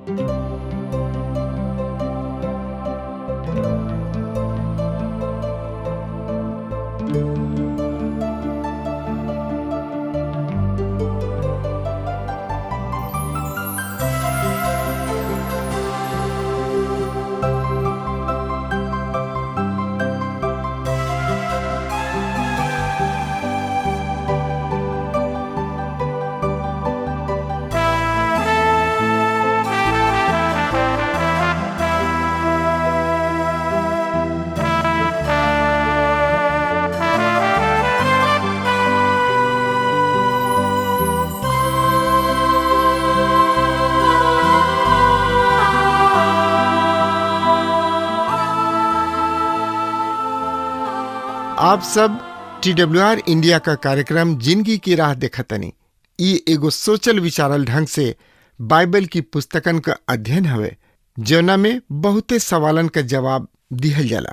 आप सब TWR India का कार्यक्रम जिंदगी की राह देखतनी। ई एगो सोचल विचारल ढंग से बाइबल की पुस्तकन का अध्ययन हवे, जौना में बहुते सवालन का जवाब दिहल जाला,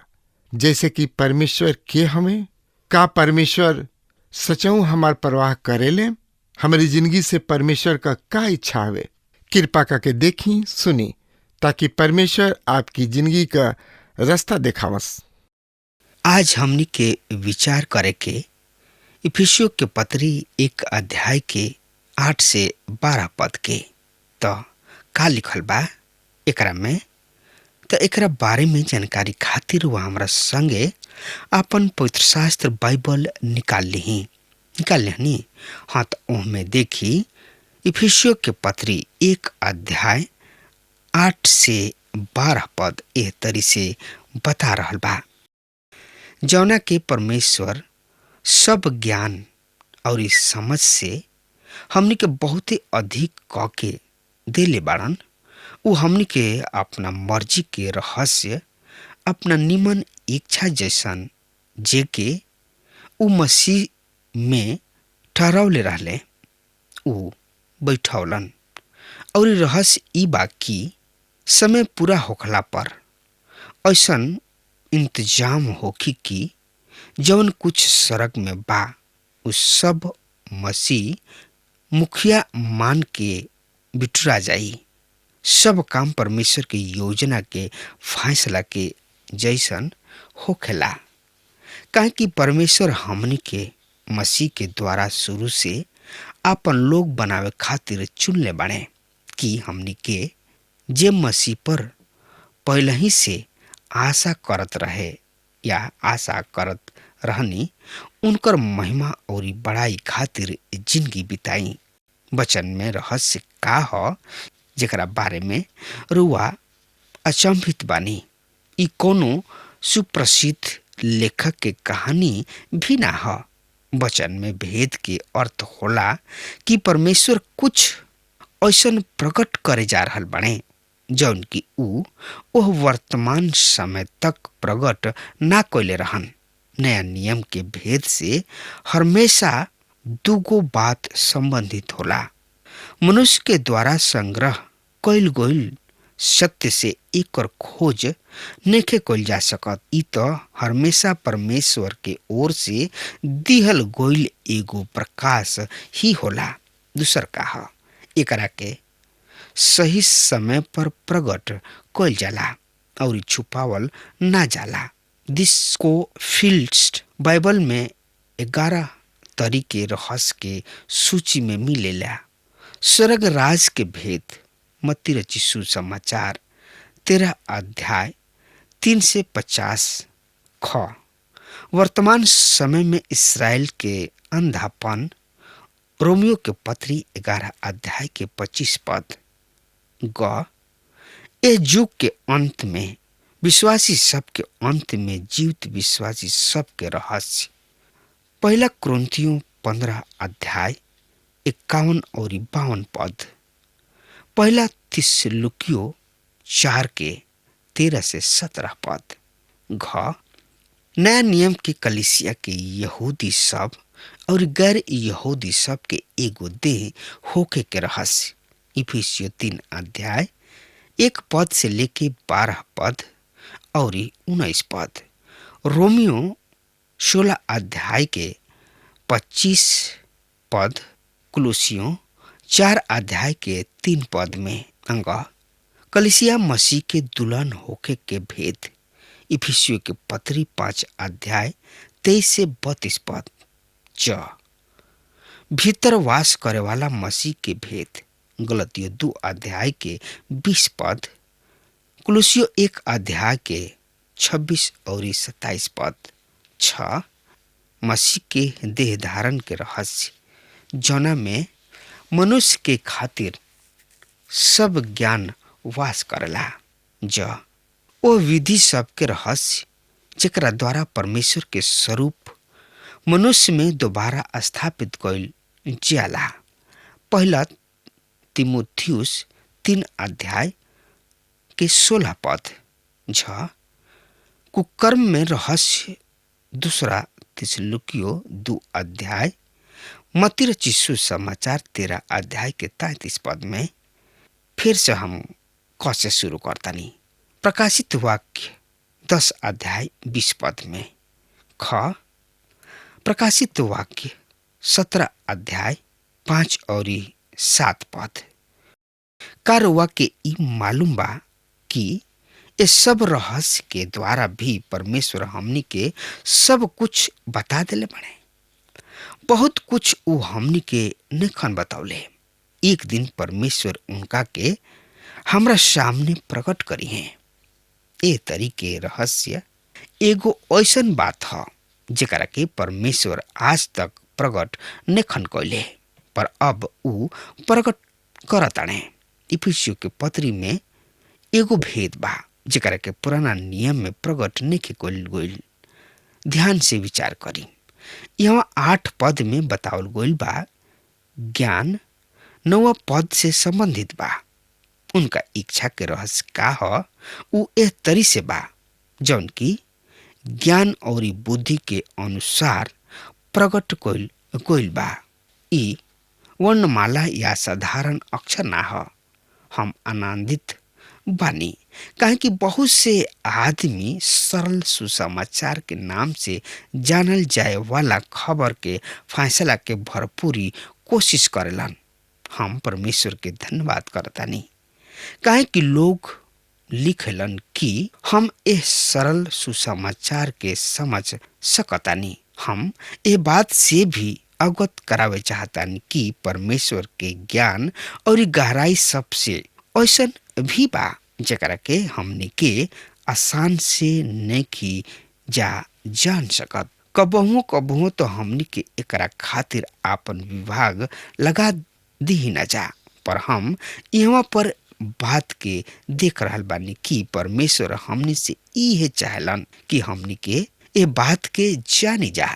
जैसे कि परमेश्वर के हमें, का परमेश्वर सचऊ हमार परवाह करेले, हमारी जिंदगी से परमेश्वर का इच्छा हवे। कृपा करके देखी सुनी, ताकि परमेश्वर आपकी जिंदगी का रास्ता देखावस। आज हमनी के विचार करे के इफिसियों के पत्री 1 अध्याय के 8 से 12 पद के तो का लिखल बा एकरा में। तो एकरा बारे में जानकारी खातिर वह हमरा संगे अपन पवित्र शास्त्र बाइबल निकाल लिहनी। हाँ, तो ओहमे देखी इफिसियों के पत्री 1 अध्याय 8 से 12 पद एह तरी से बता रहल बा। जौना के परमेश्वर सब ज्ञान और इस समझ से हमनी के बहुत अधिक क के देले बाड़न। उ हमनी के अपना मर्जी के रहस्य अपना निमन इच्छा जैसन जे के उ मसीह में ठहरावले रहले उ बैठौलन। और रहस्य ई बा कि समय पूरा होखला पर ऐसन इंतजाम होखी कि जवन कुछ स्वर्ग में बा उस सब मसीह मुखिया मान के बिटुरा जाई। सब काम परमेश्वर के योजना के फैसला के जैसन होखेला, काहे कि परमेश्वर हमनी के मसीह के द्वारा शुरू से आपन लोग बनावे खातिर चुनले बाड़े कि हमनी के जे मसीह पर पहले ही से आशा करत रहे या आशा करत रहनी, उनकर महिमा और बड़ाई खातिर जिंदगी बिताई। वचन में रहस्य का ह जेकरा बारे में रुआ अचंभित बानी। ई कोनो सुप्रसिद्ध लेखक के कहानी भी ना ह। वचन में भेद के अर्थ होला कि परमेश्वर कुछ ऐसन प्रकट करे जा रहल बाड़े जौन की उ ओह वर्तमान समय तक प्रकट ना कइले रहन। नया नियम के भेद से हमेशा दुगो बात संबंधित होला। मनुष्य के द्वारा संग्रह कइल गइल सत्य से एकर खोज नइखे कइल जा सकत। ई तो हमेशा परमेश्वर के ओर से दिहल गइल एगो प्रकाश ही होला। दूसर का ह एकरा के सही समय पर प्रकट कइल जाला और छुपावल ना जाला। दिस को फील्ड्स बाइबल में 11 तरीके रहस्य के सूची में मिलेला। स्वर्ग राज के भेद मत्ती रचित सुसमाचार 13 अध्याय 3 से 50 ख। वर्तमान समय में इसराइल के अंधापन रोमियो के पत्री 11 अध्याय के 25 पद ग। ए युग के अंत में विश्वासी सब के अंत में जीवित विश्वासी सब के रहस्य। पहला कुरिन्थियों 15 अध्याय 51 और 52 पद। पहला थिस्सलुकियों 4 के 13 से 17 पद घ। नया नियम के कलीसिया के यहूदी सब और गैर यहूदी सब के एगो देह होके के रहस्य। इफिसियों 3 अध्याय 1 पद से लेके 12 पद और 19 पद। रोमियो 16 अध्याय के 25 पद। कुलुसियों 4 अध्याय के 3 पद में अंग कलिसिया मसीह के दुल्हन होके के भेद। इफिसियों के पत्री 5 अध्याय 23 से 32 पद। च भीतर वास करे वाला मसीह के भेद। गलतियों 2 अध्याय के 20 पद। कुलुसियों 1 अध्याय के 26 और 27 पद। 6 मसीह के देह धारण के रहस्य, जौना में मनुष्य के खातिर सब ज्ञान वास करला। ज ओ विधि सब के रहस्य जेकरा द्वारा परमेश्वर के स्वरूप मनुष्य में दोबारा स्थापित कइल जाला। पहला तिमुथियुस 3 अध्याय के 16 पद। झ कुकर्म में रहस्य, दूसरा थिस्सलुकियों 2 अध्याय। मत्ती रचित सुसमाचार 13 अध्याय के 33 पद में। फिर से हम क से शुरू करतानी। प्रकाशित वाक्य 10 अध्याय 20 पद में। ख प्रकाशित वाक्य 17 अध्याय 5 और 7 पद। का रउआ के ई मालूम बा कि इस सब रहस्य के द्वारा भी परमेश्वर हमनी के सब कुछ बता देले बने। बहुत कुछ वो हमनी के नखन बतावले। एक दिन परमेश्वर उनका के हमरा सामने प्रकट करी हैं। ए तरीके रहस्य एगो ऐसन बात ह जेकरा के परमेश्वर आज तक प्रकट नखन कइले, पर अब ऊ प्रकट करताने। इफिसियों के पत्री में एगो भेद बा जेकरा के पुराना नियम में प्रकट नइखे कइल गइल। ध्यान से विचार करी। यहाँ 8 पद में बतावल गइल बा। ज्ञान 9 पद से संबंधित बा। उनका इच्छा के रहस्य का ह ऊ एह तरी से बा जौन की ज्ञान और बुद्धि के अनुसार प्रकट कइल गइल बा। ई वर्णमाला या साधारण अक्षर ना ह। हम आनंदित बानी काहे कि बहुत से आदमी सरल सुसमाचार के नाम से जानल जाए वाला खबर के फैसला के भरपूरी कोशिश करेलन। हम परमेश्वर के धन्यवाद करतानी काहे कि लोग लिखलन कि हम इस सरल सुसमाचार के समझ सकतानी। हम ए बात से भी अवगत करावे चाहतानी कि परमेश्वर के ज्ञान और गहराई सबसे ऐसन भी बा जेकरा के हमने के आसान से नहीं जान सकत। कबहुओ तो हमने के एकरा खातिर आपन विभाग लगा दी न जा, पर हम यहाँ पर बात के देख रहल बानी कि परमेश्वर हमने से इहे चाहलन कि हमने के ए बात के जानी जा,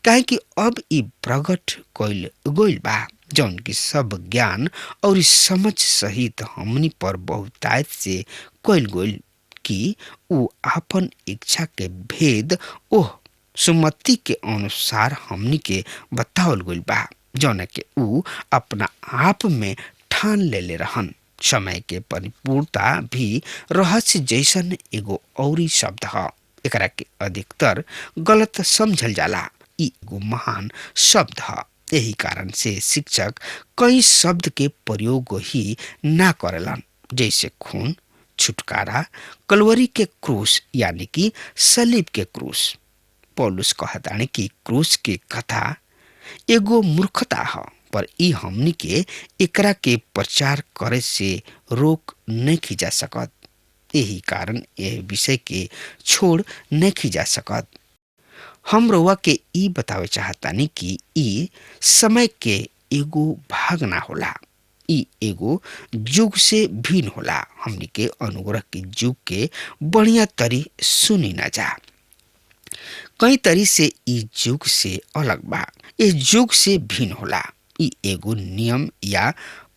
काहे कि अब ई प्रकट कइल गइल बा जौन की सब ज्ञान और समझ सहित हमनी पर बहुतायत से कइल गइल कि ऊ आपन इच्छा के भेद ओह सुमति के अनुसार हमनी के बतावल गइल बा जौन के ऊ अपना आप में ठान ले रहन। समय के परिपूर्णता भी रहस्य जैसन एगो औरी शब्द ह। एकरा के अधिकतर गलत समझल जाला। ई एगो महान शब्द ह। यही कारण से शिक्षक कई शब्द के प्रयोग ही ना करेलन, जैसे खून, छुटकारा, कलवरी के क्रूस यानी कि सलीब के क्रूस। पौलुस कहताने कि क्रूस के कथा एगो मूर्खता ह, पर ई हमनी के एकरा के प्रचार करे से रोक नहीं जा सकत। यही कारण यह विषय के छोड़ नहीं जा सकत। हम रउआ के ई बतावे चाहतानी कि ई समय के एगो भाग ना होला। ई एगो युग से भिन्न होला। हमनी के अनुग्रह के युग के बढ़िया तरी सुनी ना जा। कई तरी से ई युग से अलग बा। इस युग से भिन्न होला। ई एगो नियम या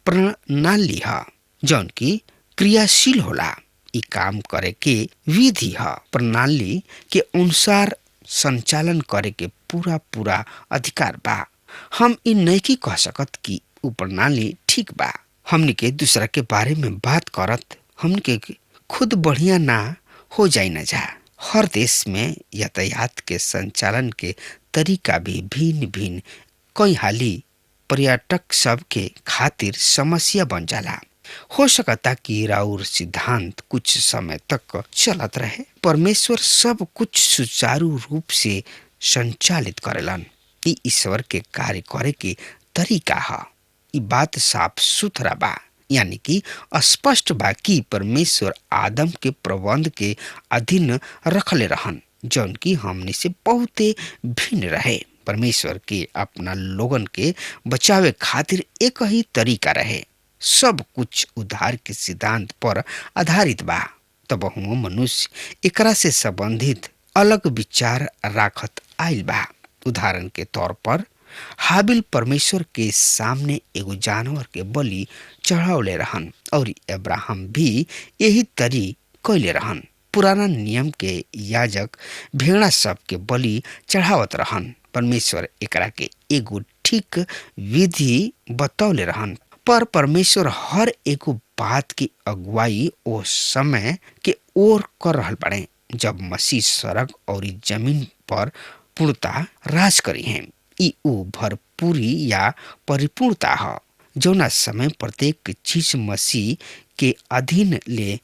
प्रणाली ह जौन की क्रियाशील होला। ई काम करे के विधि ह। प्रणाली के अनुसार संचालन करे के पूरा अधिकार बा। हम ई नहीं कह सकत कि ऊ प्रणाली ठीक बा। हमनी के दूसरा के बारे में बात करत हमनी के खुद बढ़िया ना हो जाई न जा। हर देश में यातायात के संचालन के तरीका भी भिन्न कई हाली पर्यटक सब के खातिर समस्या बन जाला। हो सकता कि राउर सिद्धांत कुछ समय तक चलत रहे। परमेश्वर सब कुछ सुचारू रूप से संचालित करेलन। ई ईश्वर के कार्य करे के तरीका है। ई बात साफ सुथरा बा, यानी कि स्पष्ट बा कि परमेश्वर आदम के प्रबंध के अधीन रखले रहन, जौन की हमने से बहुते भिन्न रहे। परमेश्वर के अपना लोगन के बचावे खातिर एक ही तरीका रहे। सब कुछ उद्धार के सिद्धांत पर आधारित बा। तब हम मनुष्य एकरा से संबंधित अलग विचार राखत आइल बा। उदाहरण के तौर पर हाबिल परमेश्वर के सामने एगो जानवर के बलि चढ़ावले रहन और अब्राहम भी यही तरी कैले रहन। पुराना नियम के याजक भेड़ा सब के बलि चढ़ावत रहन। परमेश्वर एकरा के एगो ठीक विधि बतौले रहन, पर परमेश्वर हर एगो बात की अगुवाई ओ समय के ओर कर रहल बड़े जब मसीह सड़क और जमीन पर पूर्णता राज करी है। ई ऊ भरपूरी या परिपूर्णता है जौना समय प्रत्येक चीज मसीह के अधीन ले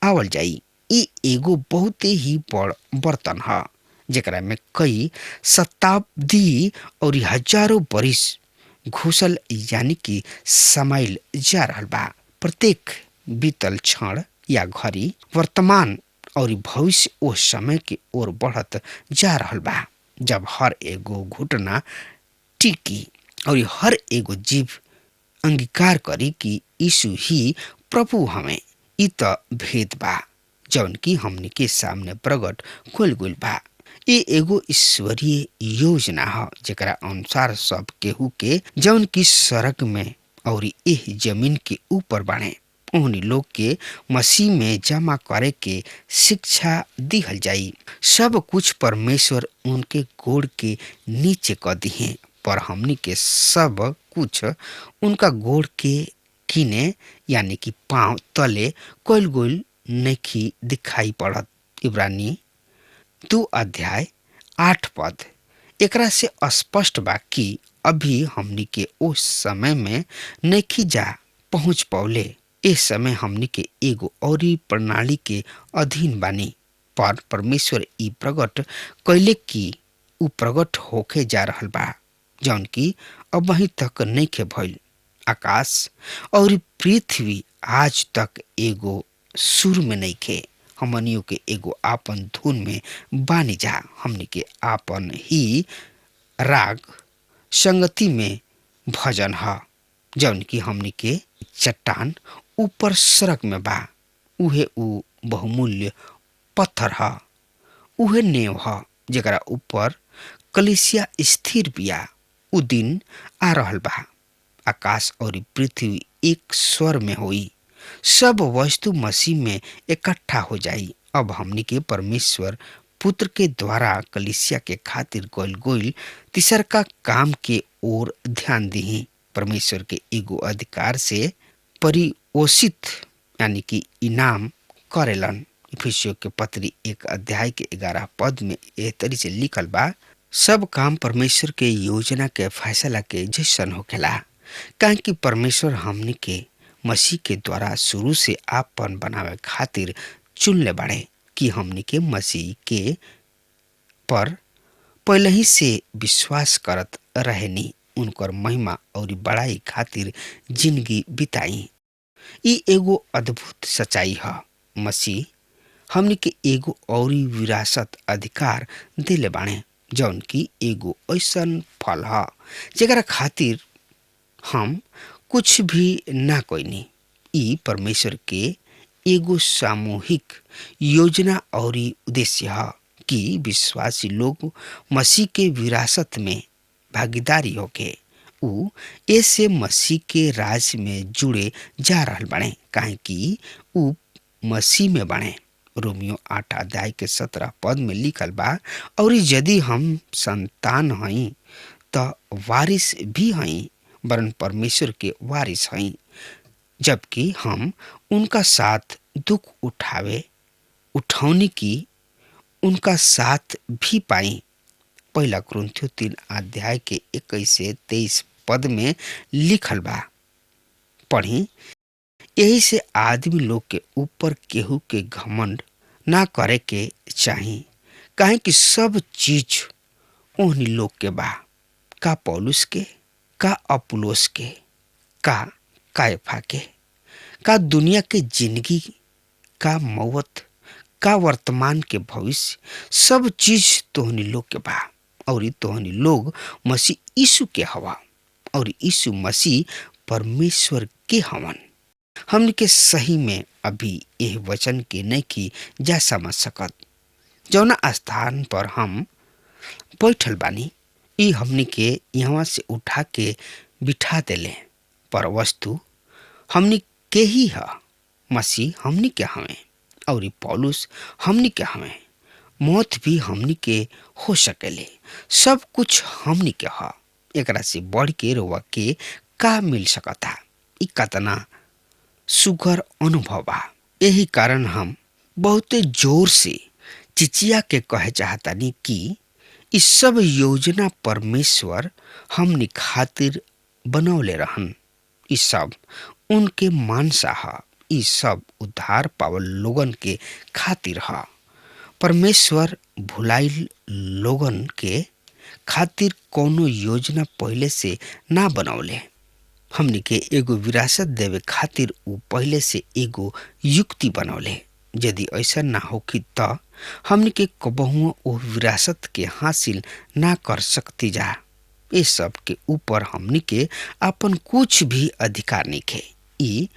आवल जाई। ई एगो बहुत ही बड़ बर्तन है जेकरा में कई शताब्दी और हजारों बरिस घुसल यानी कि समाइल जा रहल बा। प्रत्येक बीतल क्षण या घड़ी वर्तमान और भविष्य ओ समय की ओर बढ़त जा रहल बा जब हर एगो घुटना टिकी और हर एगो जीव अंगीकार करी कि यीशु ही प्रभु हमें। इ त भेद बा जौन की हमने के सामने प्रकट खोल गइल बा। ये एगो ईश्वरीय योजना है जेकरा अनुसार सब केहू के जौन की सड़क में और एह जमीन के ऊपर बाणे उन्हीं लोग के मसीह में जमा करे के शिक्षा दिहल जाई। सब कुछ परमेश्वर उनके गोड़ के नीचे कर दिए, पर हमनी के सब कुछ उनका गोड़ के किने यानी कि पांव तले कोल गोल नहीं दिखाई पड़त। इब्रानी 2:8 एकरा से स्पष्ट बा कि अभी हमनी के उस समय में नहीं जा पहुंच पौले। इस समय हमनी के एगो औरी प्रणाली के अधीन बानी, पर परमेश्वर ई प्रकट कैले कि उ प्रकट होके जा रहल बा जौन की अब वहीं तक नहीं के भइल। आकाश और पृथ्वी आज तक एगो सुर में नहीं खे। हमनियों के एगो आपन धुन में बानी जा। हमनी के आपन ही राग संगति में भजन है जौन की हमनी के चट्टान ऊपर सड़क में बा। उहे उ बहुमूल्य पत्थर है, उहे नेव है जेकरा ऊपर कलिसिया स्थिर बिया। उ दिन आ रहल बा आकाश और पृथ्वी एक स्वर में होई, सब वस्तु मसीह में इकट्ठा हो जाई। अब हमनी के परमेश्वर पुत्र के द्वारा कलिसिया के खातिर कइल गइल तीसर का काम के ओर ध्यान दी। परमेश्वर के एगो अधिकार से परिपोषित यानी कि इनाम करेलन। इफिसियों के पत्री 1:11 में एह तरी से लिखल बा, सब काम परमेश्वर के योजना के फैसला के जैसन होखेला, काहे कि परमेश्वर हमनी के मसीह के द्वारा शुरू से आपन बनावे खातिर चुनले बाड़े कि हमनी के मसीह के पर पहले ही से विश्वास करत रहेनी, उनकर महिमा और बड़ाई खातिर जिंदगी बिताई। ई एगो अद्भुत सच्चाई है। मसीह हमनी के एगो और विरासत अधिकार दिले बाणे जौन की एगो ऐसन फल है जेकरा खातिर हम कुछ भी ना कोईनी। ई परमेश्वर के एगो सामूहिक योजना और उद्देश्य है कि विश्वासी लोग मसीह के विरासत में भागीदारी होके उ ऐसे मसीह के राज में जुड़े जा रहल बने, काहे कि उ मसीह में बने। रोमियो 8:17 में लिखल बा, और यदि हम संतान हई त वारिस भी हई, वरन परमेश्वर के वारिस हई, जबकि हम उनका साथ दुख उठौनी की उनका साथ भी पाई। 1 कुरिन्थियों 3:21 से 23 में लिखल बा। पढ़ी, यही से आदमी लोग के ऊपर केहू के घमंड ना करे के चाही, काहे कि सब चीज ओहनी लोग के बा, का पौलुस के, का अपुलोस के, का कायफा के, का दुनिया के जिंदगी, का मौत, का वर्तमान के भविष्य, सब चीज तोहनी लोग के बा। और तोहनी लोग मसीह यीशु के हवा और यीशु मसीह परमेश्वर के हवन। हमने के सही में अभी यह वचन के नहीं की जा समझ सकत। जौना स्थान पर हम बैठल बानी ई हमने के यहाँ से उठा के बिठा देले, पर वस्तु हमने के ही है। मसीह हमने के हमें और पौलुस हमने के हमें। मौत भी हमनी के हो सकेले, सब कुछ हमनी के ह। एकरा से बढ़ के रोवा के का मिल सकता। ई कतना सुगर अनुभव बा। यही कारण हम बहुते जोर से चिचिया के कहे चाहतानी कि इस सब योजना परमेश्वर हमनी खातिर बनौले रहन। ई सब उनके मानसा ह। ई सब उद्धार पावल लोगन के खातिर ह। परमेश्वर भुलाइल लोगन के खातिर कोनो योजना पहले से ना बनौले। हमनी के एगो विरासत देवे खातिर उ पहले से एगो युक्ति बनौले। यदि ऐसा ना होखी त हमनी के कबहुओ ओ विरासत के हासिल ना कर सकती जा। ये सब के ऊपर हमनी के अपन कुछ भी अधिकार नहीं खे। ई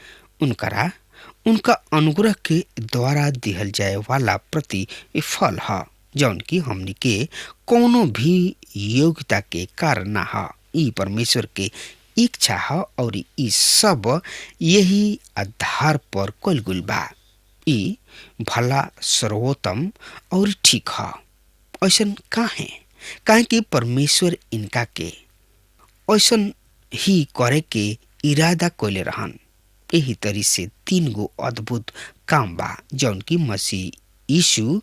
उनका अनुग्रह के द्वारा दिहल जाए वाला प्रति फल है, जौन की हमनी के कोनो भी योग्यता के कारण ना है। ई परमेश्वर के इच्छा है और ई सब यही आधार पर कइल गइल बा। ई भला, सर्वोत्तम और ठीक है। ऐसन काहे कि परमेश्वर इनका के ऐसन ही करे के इरादा कइले रहन। यही तरी से 3 गो अद्भुत काम बा जौन की मसीह यीशु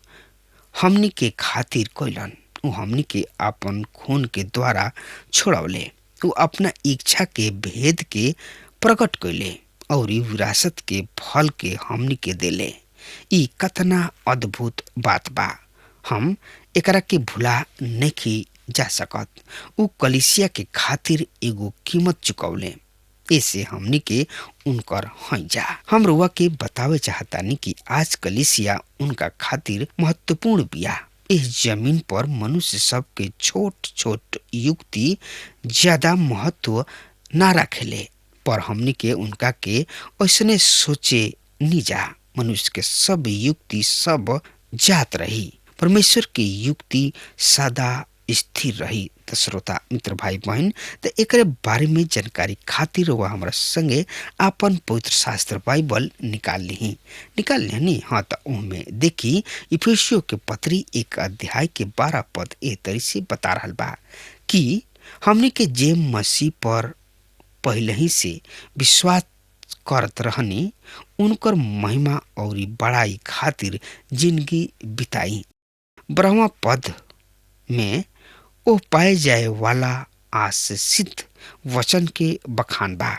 हमनी के खातिर कइलन। उ हमनी के अपन खून के द्वारा छोड़ौले। उ अपना इच्छा के भेद के प्रकट कइले और विरासत के फल के हमनी के देले। ई कतना अद्भुत बात बा। हम एकरा के भुला नहीं जा सकत। उ कलीसिया के खातिर एगो कीमत चुकौले। ऐसे हमनी के उनकर हैं जा। हम रुआ के बतावे चाहतानी कि आज कलीसिया उनका खातिर महत्वपूर्ण बिया। इस जमीन पर मनुष्य सब के छोट छोट युक्ति ज्यादा महत्व ना रखेले, पर हमनी के उनका के ऐसने सोचे नी जा। मनुष्य के सब युक्ति सब जात रही, परमेश्वर की युक्ति सदा स्थिर रही। तो श्रोता मित्र भाई बहन, तो एकरे बारे में जानकारी खातिर वह हमारा संगे अपन पवित्र शास्त्र बाइबल निकाल ली। हाँ, तो उनमें देखी इफिसियों के पत्री 1 अध्याय के 12 पद ए तरी से बता रहल बा कि हमने के जे मसीह पर पहले ही से विश्वास करत रहनी, उनकर महिमा और बड़ाई खातिर जिंदगी बिताई। 12वां पद में ओ पाए जाए वाला आशीषित वचन के बखान बा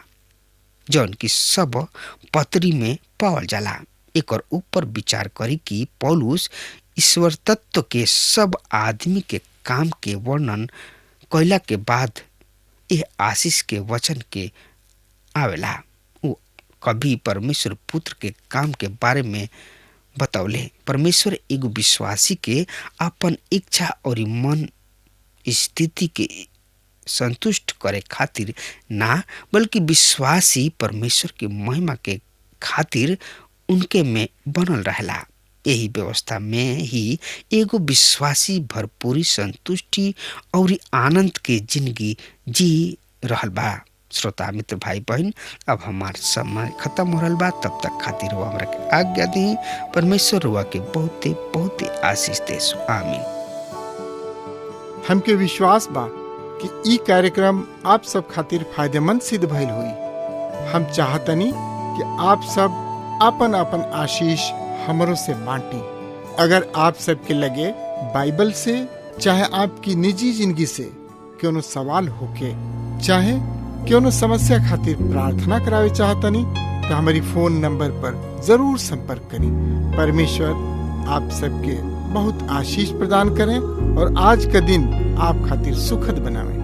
जौन की सब पत्री में पावल जाला। एक और ऊपर विचार करी कि पौलुस ईश्वर तत्व के सब आदमी के काम के वर्णन कइला के बाद यह आशीष के वचन के आवेला। वो कभी परमेश्वर पुत्र के काम के बारे में बतौले। परमेश्वर एगो विश्वासी के अपन इच्छा और मन स्थिति के संतुष्ट करे खातिर ना, बल्कि विश्वासी परमेश्वर के महिमा के खातिर उनके में बनल रहेला। यही व्यवस्था में ही एगो विश्वासी भरपूरी संतुष्टि और आनंद के जिंदगी जी रहल बा। श्रोता मित्र भाई बहन, अब हमार समय खत्म हो रहल बा। तब तक खातिर वो हमरा के आज्ञा दी। परमेश्वर हुआ के बहुते बहुते आशीष देसु। आमीन। हमके विश्वास बा कि ई कार्यक्रम आप सब खातिर फायदेमंद सिद्ध भइल हुई। हम चाहतनी कि आप सब अपन अपन आशीष हमरों से बांटी। अगर आप सबके लगे बाइबल से चाहे आपकी निजी जिंदगी से कोनो सवाल होके, चाहे कोनो समस्या खातिर प्रार्थना करावे चाहतनी, तो हमारी फोन नंबर पर जरूर संपर्क करें। परमेश्वर आप सबके बहुत आशीष प्रदान करें और आज का दिन आप खातिर सुखद बनावें।